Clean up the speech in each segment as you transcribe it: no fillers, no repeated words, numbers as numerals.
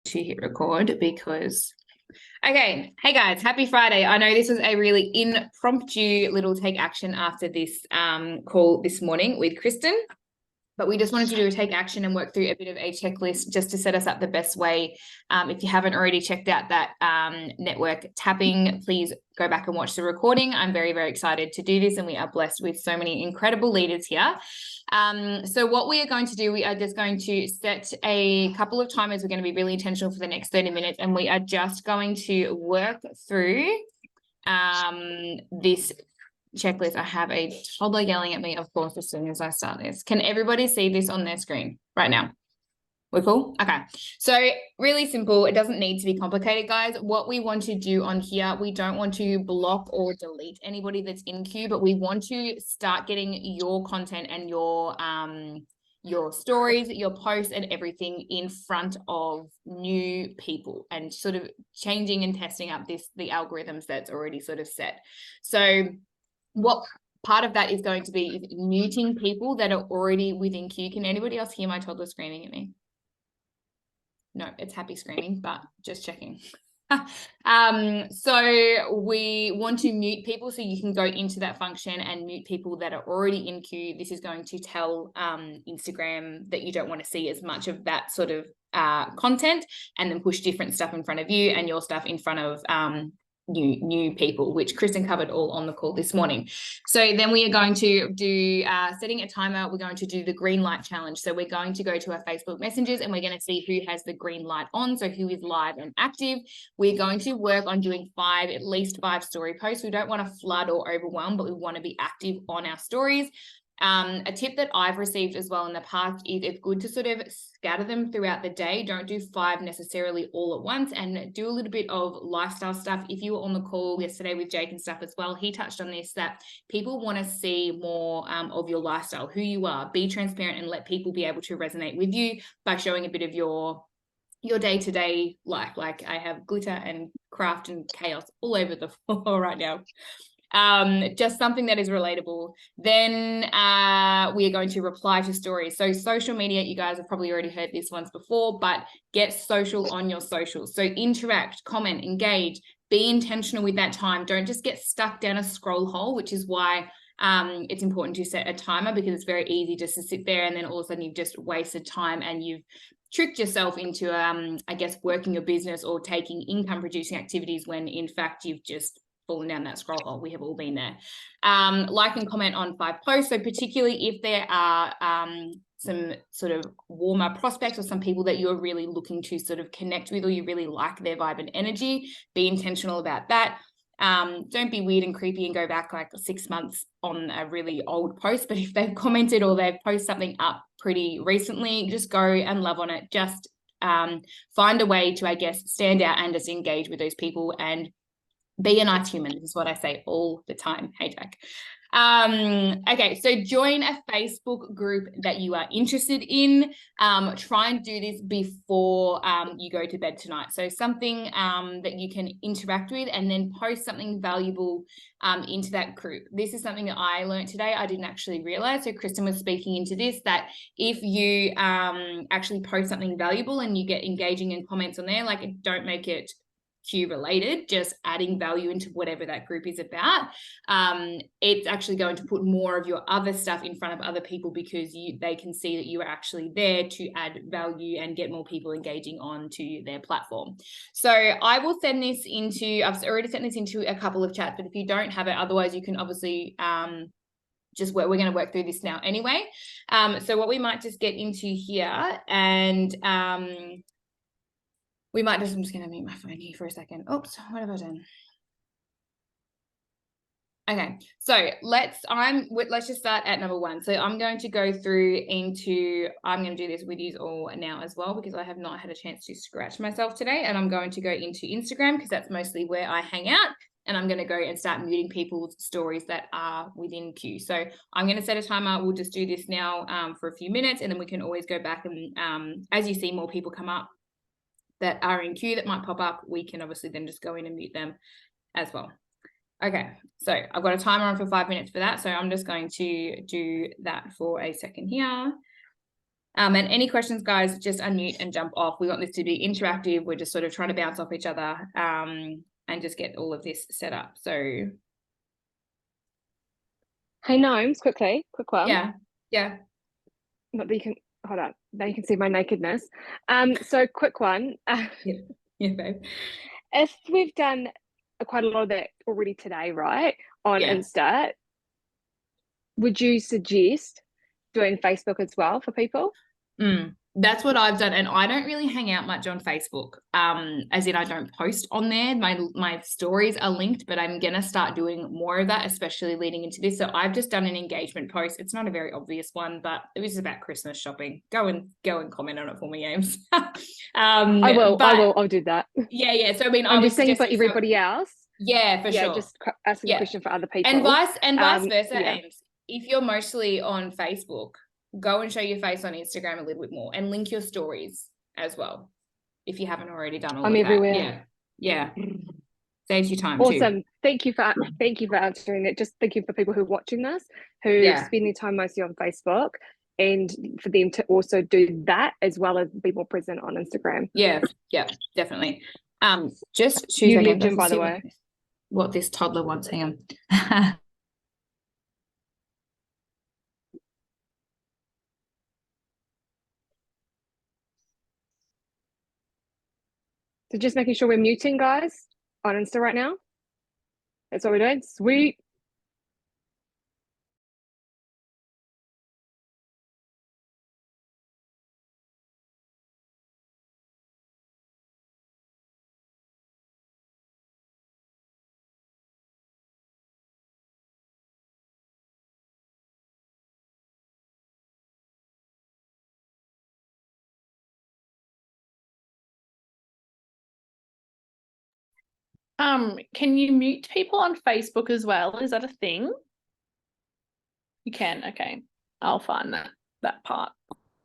to hit record because, okay, hey guys, happy Friday. I know this was a really impromptu little take action after this call this morning with Kristen, but we just wanted to do a take action and work through a bit of a checklist just to set us up the best way. If you haven't already checked out that network tapping, please go back and watch the recording. I'm very, very excited to do this, and we are blessed with so many incredible leaders here. So what we are going to do, we are just going to set a couple of timers. We're going to be really intentional for the next 30 minutes, and we are just going to work through this checklist. I have a toddler yelling at me, of course, as soon as I start this. Can everybody see this on their screen right now? We're cool? Okay. So really simple. It doesn't need to be complicated, guys. What we want to do on here, we don't want to block or delete anybody that's in queue, but we want to start getting your content and your stories, your posts and everything in front of new people and sort of changing and testing up the algorithms that's already sort of set. So what part of that is going to be muting people that are already within queue. Can anybody else hear my toddler screaming at me? No, it's happy screaming, but just checking. So we want to mute people, so you can go into that function and mute people that are already in queue. This is going to tell Instagram that you don't want to see as much of that sort of content, and then push different stuff in front of you and your stuff in front of new people, which Kristen covered all on the call this morning. So then we are going to do setting a timer. We're going to do the green light challenge. So we're going to go to our Facebook messages and we're going to see who has the green light on, so who is live and active. We're going to work on doing at least five story posts. We don't want to flood or overwhelm, but we want to be active on our stories. A tip that I've received as well in the past is it's good to sort of scatter them throughout the day. Don't do 5 necessarily all at once, and do a little bit of lifestyle stuff. If you were on the call yesterday with Jake and stuff as well, he touched on this, that people want to see more of your lifestyle, who you are. Be transparent and let people be able to resonate with you by showing a bit of your day-to-day life. Like I have glitter and craft and chaos all over the floor right now. Just something that is relatable. Then we are going to reply to stories. So social media, you guys have probably already heard this once before, but get social on your socials. So interact, comment, engage, be intentional with that time. Don't just get stuck down a scroll hole, which is why it's important to set a timer, because it's very easy just to sit there and then all of a sudden you've just wasted time and you've tricked yourself into, I guess, working your business or taking income producing activities when in fact you've just falling down that scroll hole. We have all been there. Like and comment on 5 posts. So particularly if there are some sort of warmer prospects or some people that you're really looking to sort of connect with, or you really like their vibe and energy, be intentional about that. Don't be weird and creepy and go back like 6 months on a really old post, but if they've commented or they've posted something up pretty recently, just go and love on it. Just find a way to, I guess, stand out and just engage with those people and be a nice human. This is what I say all the time. Hey, Jack. Okay, so join a Facebook group that you are interested in. Try and do this before you go to bed tonight. So something that you can interact with, and then post something valuable into that group. This is something that I learned today. I didn't actually realize. So Kristen was speaking into this, that if you actually post something valuable and you get engaging and comments on there, like don't make it queue related, just adding value into whatever that group is about. It's actually going to put more of your other stuff in front of other people, because they can see that you are actually there to add value and get more people engaging onto their platform. So I will send this into, I've already sent this into a couple of chats, but if you don't have it, otherwise you can obviously just we're going to work through this now anyway. So what we might just get into here, and we might just, I'm just going to mute my phone here for a second. Oops, what have I done? Okay, so let's just start at number 1. So I'm going to go through into, I'm going to do this with you all now as well, because I have not had a chance to scratch myself today. And I'm going to go into Instagram, because that's mostly where I hang out. And I'm going to go and start muting people's stories that are within queue. So I'm going to set a timer. We'll just do this now for a few minutes, and then we can always go back and as you see more people come up that are in queue that might pop up, we can obviously then just go in and mute them as well. Okay, so I've got a timer on for 5 minutes for that. So I'm just going to do that for a second here. And any questions, guys, just unmute and jump off. We want this to be interactive. We're just sort of trying to bounce off each other and just get all of this set up. So, hey, Gnomes, quick one. Yeah. Not that you can, hold up, now you can see my nakedness. So quick one. Yeah, babe. If we've done quite a lot of that already today, right, on Insta, would you suggest doing Facebook as well for people? That's what I've done, and I don't really hang out much on Facebook, as in I don't post on there. My stories are linked, but I'm gonna start doing more of that, especially leading into this. So I've just done an engagement post. It's not a very obvious one, but it was about Christmas shopping. Go and comment on it for me, Ames. I'll do that. Yeah. So I mean, I'm just saying for everybody else. Yeah, for sure. Just asking a question for other people. And vice versa, Ames. If you're mostly on Facebook, go and show your face on Instagram a little bit more and link your stories as well, if you haven't already done all of that. I'm everywhere. Yeah. Saves you time awesome. too. Thank you for answering that. Just thinking for people who are watching this, who spend their time mostly on Facebook, and for them to also do that as well as be more present on Instagram. Yeah, definitely. Just 2 you seconds. Legend, by the way. What this toddler wants. Hang on. So just making sure we're muting, guys, on Insta right now. That's what we're doing. Sweet. Can you mute people on Facebook as well? Is that a thing? You can. Okay, I'll find that part.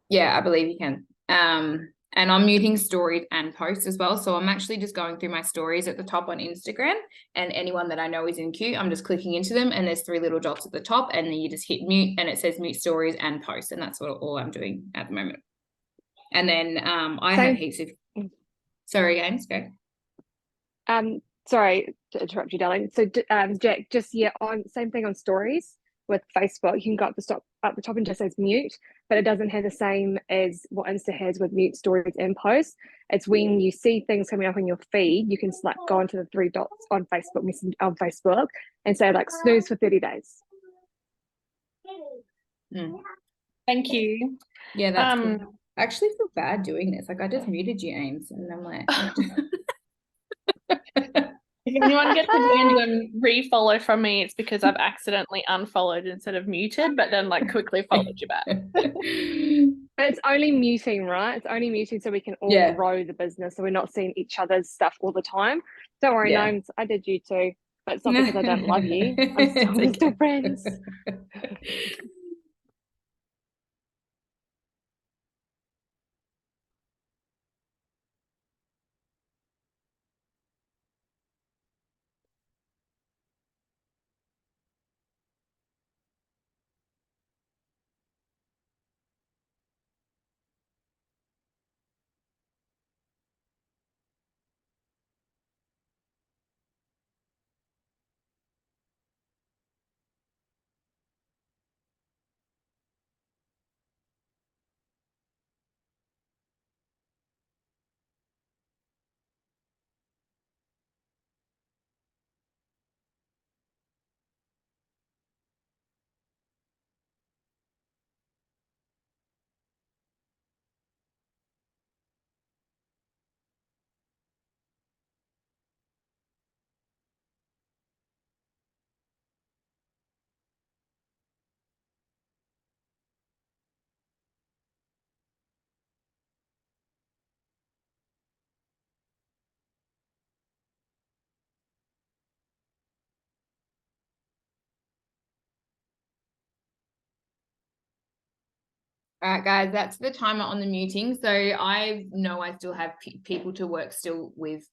Yeah, I believe you can. And I'm muting stories and posts as well. So I'm actually just going through my stories at the top on Instagram, and anyone that I know is in queue, I'm just clicking into them, and there's 3 little dots at the top, and then you just hit mute and it says mute stories and posts, and that's all I'm doing at the moment. And then I have heaps of sorry, James, go. Sorry to interrupt you, darling. So Jack, just on same thing on stories with Facebook, you can go up the top and just says mute, but it doesn't have the same as what Insta has with mute stories and posts. It's when you see things coming up on your feed, you can go onto the 3 dots on Facebook and say like snooze for 30 days. Thank you. Yeah, that's cool. I actually feel bad doing this. Like I just muted you, Ames, and I'm like if anyone gets a random refollow from me, it's because I've accidentally unfollowed instead of muted, but then like quickly followed you back. But it's only muting, right? It's only muting so we can all grow the business, so we're not seeing each other's stuff all the time. Don't worry, Gnomes, I did you too, but it's not because I don't love you. We're still friends. All right, guys, that's the timer on the muting. So I know I still have people to work through with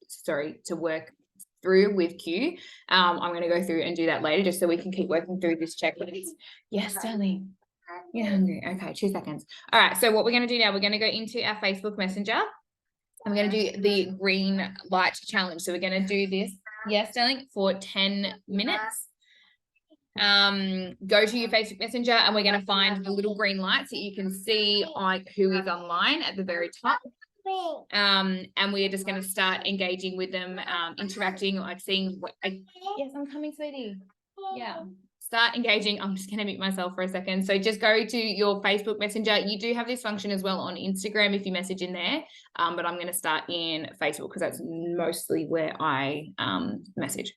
Q. I'm going to go through and do that later just so we can keep working through this checklist. Yes, darling. You're hungry. Okay, 2 seconds. All right. So what we're going to do now, we're going to go into our Facebook Messenger and we're going to do the green light challenge. So we're going to do this, yes, darling, for 10 minutes. Go to your Facebook Messenger and we're going to find the little green lights that you can see like who is online at the very top. And we're just going to start engaging with them, interacting, like seeing what yes, I'm coming, sweetie. Yeah. Start engaging. I'm just going to mute myself for a second. So just go to your Facebook Messenger. You do have this function as well on Instagram if you message in there. But I'm going to start in Facebook because that's mostly where I message.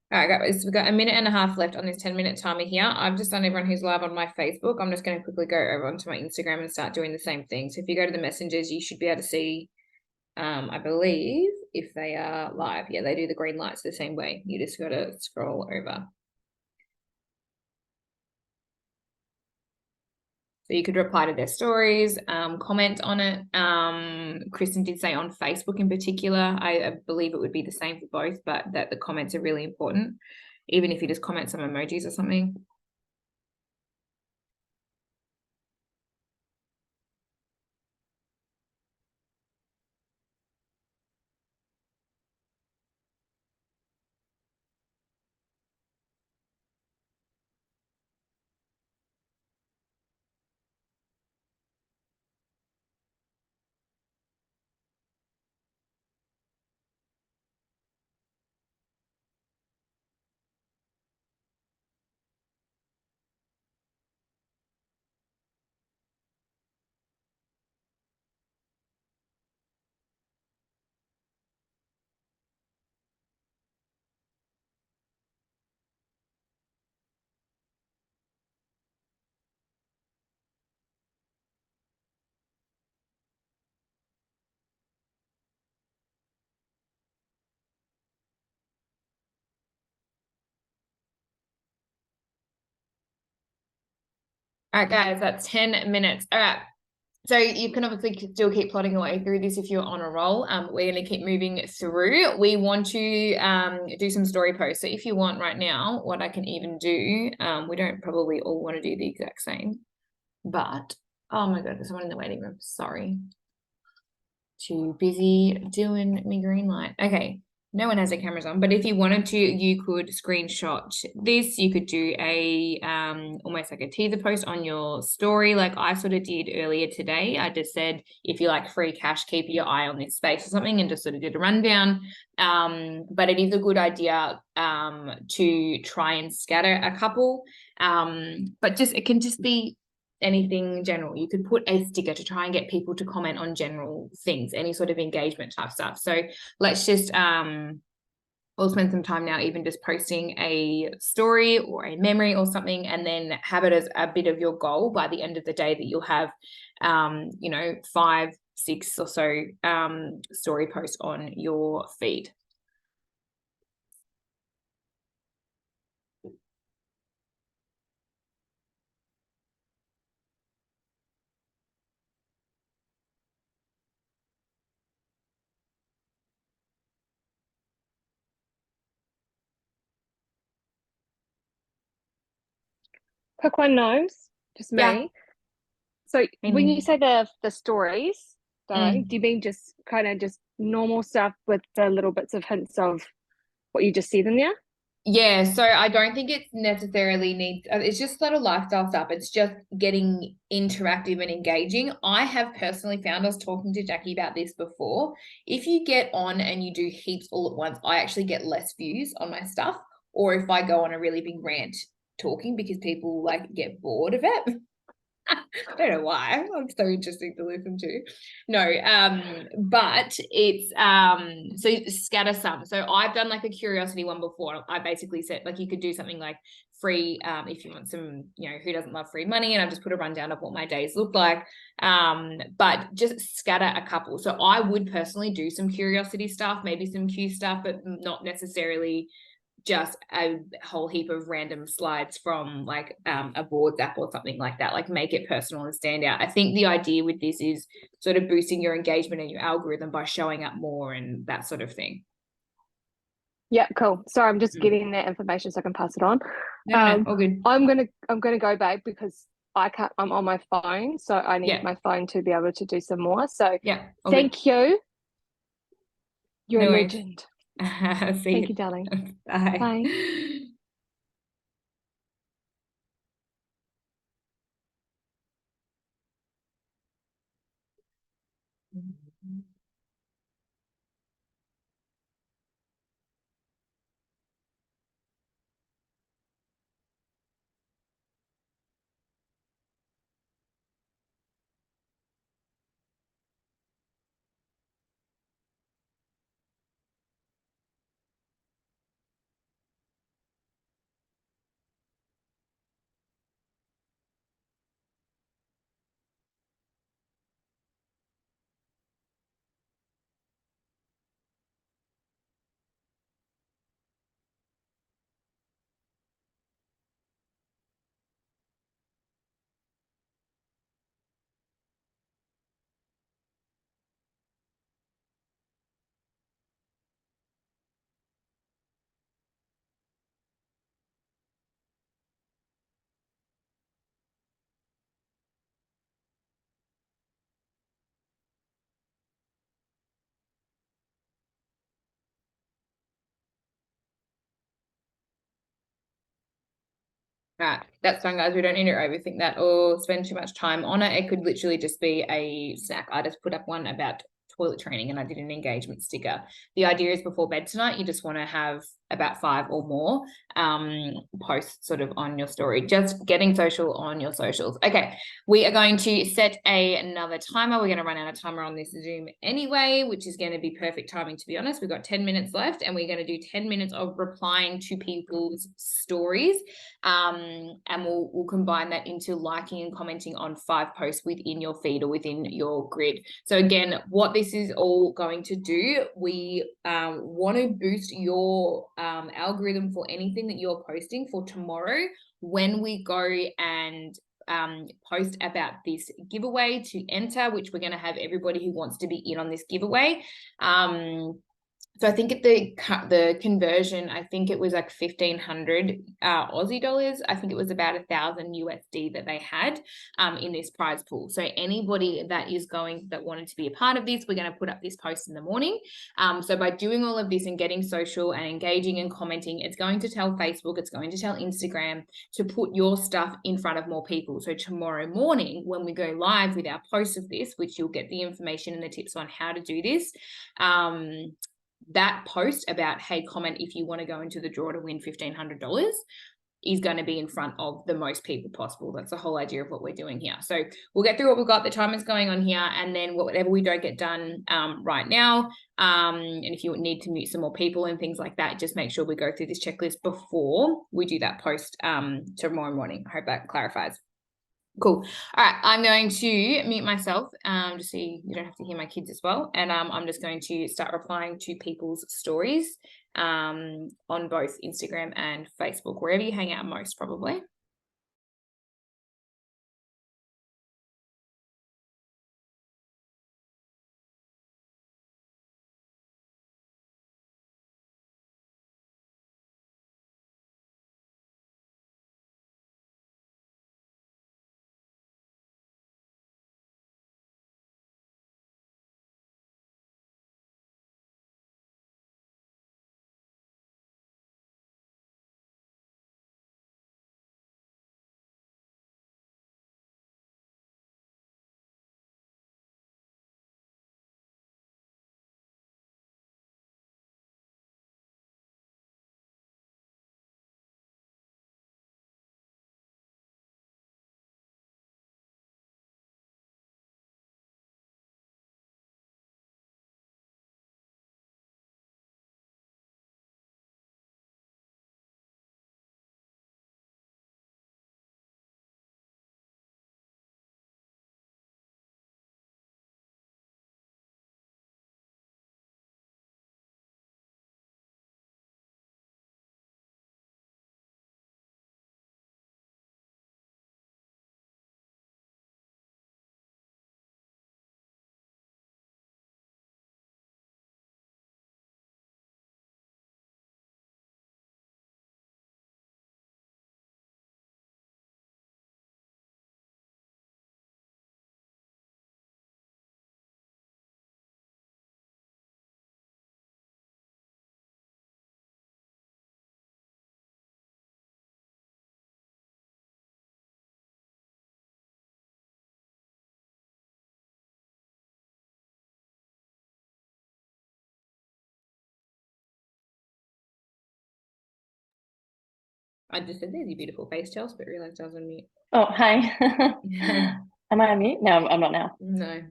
All right, guys, we've got a minute and a half left on this 10-minute timer here. I've just done everyone who's live on my Facebook. I'm just going to quickly go over onto my Instagram and start doing the same thing. So if you go to the messengers, you should be able to see, I believe, if they are live. Yeah, they do the green lights the same way. You just got to scroll over. So you could reply to their stories, comment on it. Kristen did say on Facebook in particular, I believe it would be the same for both, but that the comments are really important, even if you just comment some emojis or something. All right, guys, that's 10 minutes. All right. So you can obviously still keep plotting away through this if you're on a roll. We're going to keep moving through. We want to do some story posts. So if you want right now, what I can even do, we don't probably all want to do the exact same, but oh my God, there's someone in the waiting room. Sorry. Too busy doing me green light. Okay. No one has their cameras on, but if you wanted to, you could screenshot this. You could do a almost like a teaser post on your story, like I sort of did earlier today. I just said, if you like free cash, keep your eye on this space or something, and just sort of did a rundown. But it is a good idea to try and scatter a couple. But just it can just be anything general. You could put a sticker to try and get people to comment on general things, any sort of engagement type stuff. So let's just we'll spend some time now even just posting a story or a memory or something, and then have it as a bit of your goal by the end of the day that you'll have 5, 6 or so story posts on your feed. Quick one, knows just me. Yeah. So when you Meaning- say the stories, darling, do you mean just kind of just normal stuff with the little bits of hints of what you just said in there? Yeah, so I don't think it necessarily needs, it's just sort of lifestyle stuff. It's just getting interactive and engaging. I have personally found, I was talking to Jackie about this before, if you get on and you do heaps all at once, I actually get less views on my stuff. Or if I go on a really big rant talking, because people like get bored of it. I don't know why. I'm so interesting to listen to. No, but it's so scatter some. So I've done like a curiosity one before. I basically said like you could do something like free if you want some, who doesn't love free money, and I've just put a rundown of what my days look like. But just scatter a couple. So I would personally do some curiosity stuff, maybe some Q stuff, but not necessarily just a whole heap of random slides from like a boards app or something like that. Like make it personal and stand out. I think the idea with this is sort of boosting your engagement and your algorithm by showing up more and that sort of thing. Yeah, cool. Sorry, I'm just getting that information so I can pass it on. No, all good. I'm gonna go back because I can't. I'm on my phone, so I need Yeah. my phone to be able to do some more. So Yeah. thank you. You're No a worries. legend. See Thank you, darling. Bye. Bye. Right, that's fine, guys. We don't need to overthink that or spend too much time on it. It could literally just be a snack. I just put up one about toilet training and I did an engagement sticker. The idea is before bed tonight, you just want to have about 5 or more posts sort of on your story, just getting social on your socials. Okay, we are going to set another timer. We're going to run out of timer on this Zoom anyway, which is going to be perfect timing, to be honest. We've got 10 minutes left and we're going to do 10 minutes of replying to people's stories. And we'll combine that into liking and commenting on 5 posts within your feed or within your grid. So again, what this is all going to do, we want to boost your algorithm for anything that you're posting for tomorrow when we go and post about this giveaway to enter, which we're going to have everybody who wants to be in on this giveaway. So I think at the conversion, I think it was like 1,500 Aussie dollars. I think it was about 1,000 USD that they had in this prize pool. So anybody that wanted to be a part of this, we're going to put up this post in the morning. So by doing all of this and getting social and engaging and commenting, it's going to tell Facebook, it's going to tell Instagram to put your stuff in front of more people. So tomorrow morning, when we go live with our post of this, which you'll get the information and the tips on how to do this, that post about, hey, comment if you want to go into the draw to win $1,500 is going to be in front of the most people possible. That's the whole idea of what we're doing here. So we'll get through what we've got, the timer's going on here, and then whatever we don't get done right now, and if you need to mute some more people and things like that, just make sure we go through this checklist before we do that post tomorrow morning. I hope that clarifies. Cool. All right, I'm going to mute myself just so you don't have to hear my kids as well. And I'm just going to start replying to people's stories on both Instagram and Facebook, wherever you hang out most probably. I just said, there's your beautiful face, Chelsea, but realized I was on mute. Oh, hi. Am I on mute? No, I'm not now. No.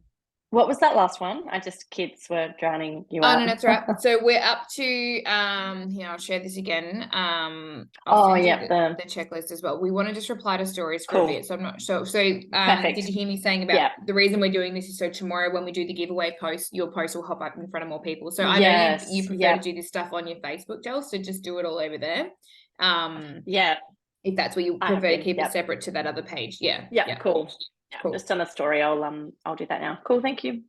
What was that last one? Kids were drowning you out. Oh, no, that's right. So we're up to, here, I'll share this again. Oh, send you yeah, the checklist as well. We want to just reply to stories for a Cool. bit. So I'm not sure. So Perfect. did you hear me saying about Yeah. the reason we're doing this is so tomorrow when we do the giveaway post, your post will hop up in front of more people. So I know Yes, you prefer yeah. to do this stuff on your Facebook, Jill, so just do it all over there. Yeah, If that's where you I have prefer to been, keep yeah. it separate to that other page. Yeah. Yeah, cool. Yeah, Cool. just on the story. I'll do that now. Cool, thank you.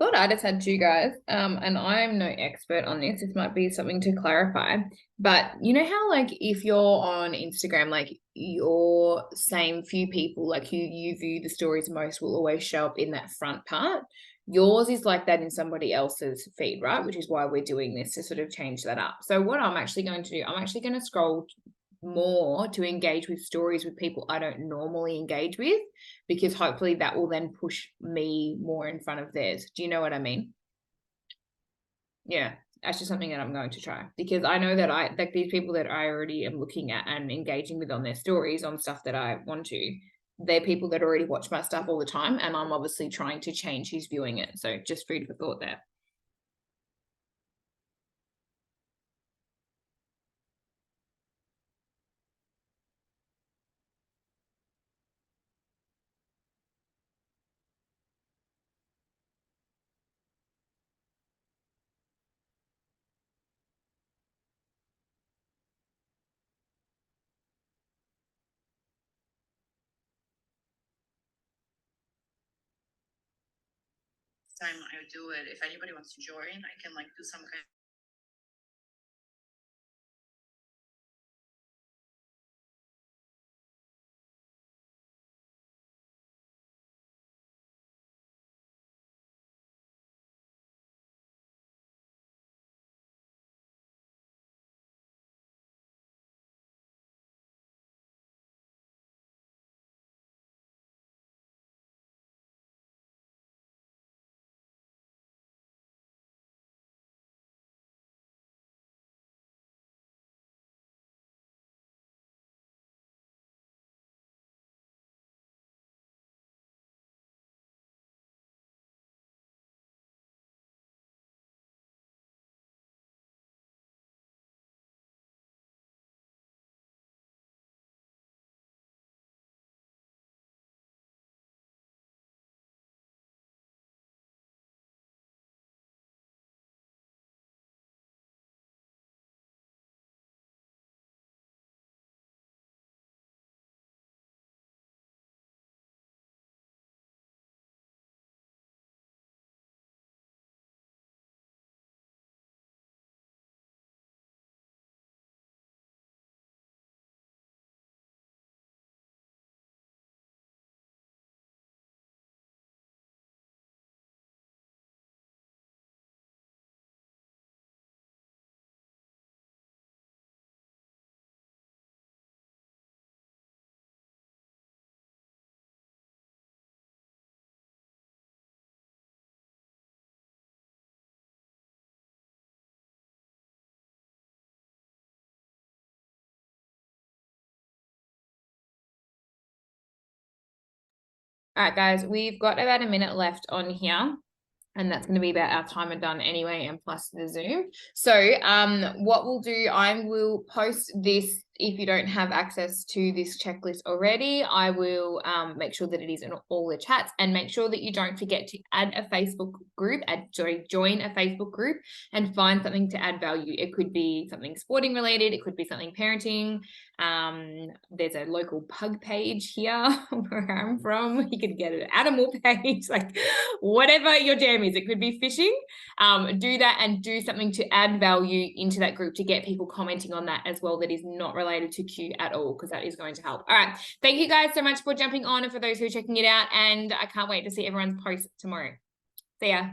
thought I just had two guys, and I'm no expert on this. This might be something to clarify, but you know how like if you're on Instagram, like your same few people, like who you view the stories most, will always show up in that front part. Yours is like that in somebody else's feed, right? Which is why we're doing this, to sort of change that up. So what I'm actually going to do, I'm actually going to scroll more to engage with stories with people I don't normally engage with, because hopefully that will then push me more in front of theirs. Do you know what I mean? Yeah, that's just something that I'm going to try, because I know that like these people that I already am looking at and engaging with on their stories on stuff that I want to, they're people that already watch my stuff all the time, and I'm obviously trying to change who's viewing it. So just food for thought there. Time I do it, if anybody wants to join, I can like do some kind. All right, guys, we've got about a minute left on here, and that's going to be about our timer done anyway, and plus the Zoom. So what we'll do, I will post this. If you don't have access to this checklist already, I will make sure that it is in all the chats, and make sure that you don't forget to add a Facebook group, join a Facebook group and find something to add value. It could be something sporting related, it could be something parenting. There's a local pug page here where I'm from. You could get an animal page, like whatever your jam is. It could be fishing. Do that and do something to add value into that group to get people commenting on that as well, that is not related to Q at all, because that is going to help. All right, thank you guys so much for jumping on, and for those who are checking it out, and I can't wait to see everyone's posts tomorrow. See ya.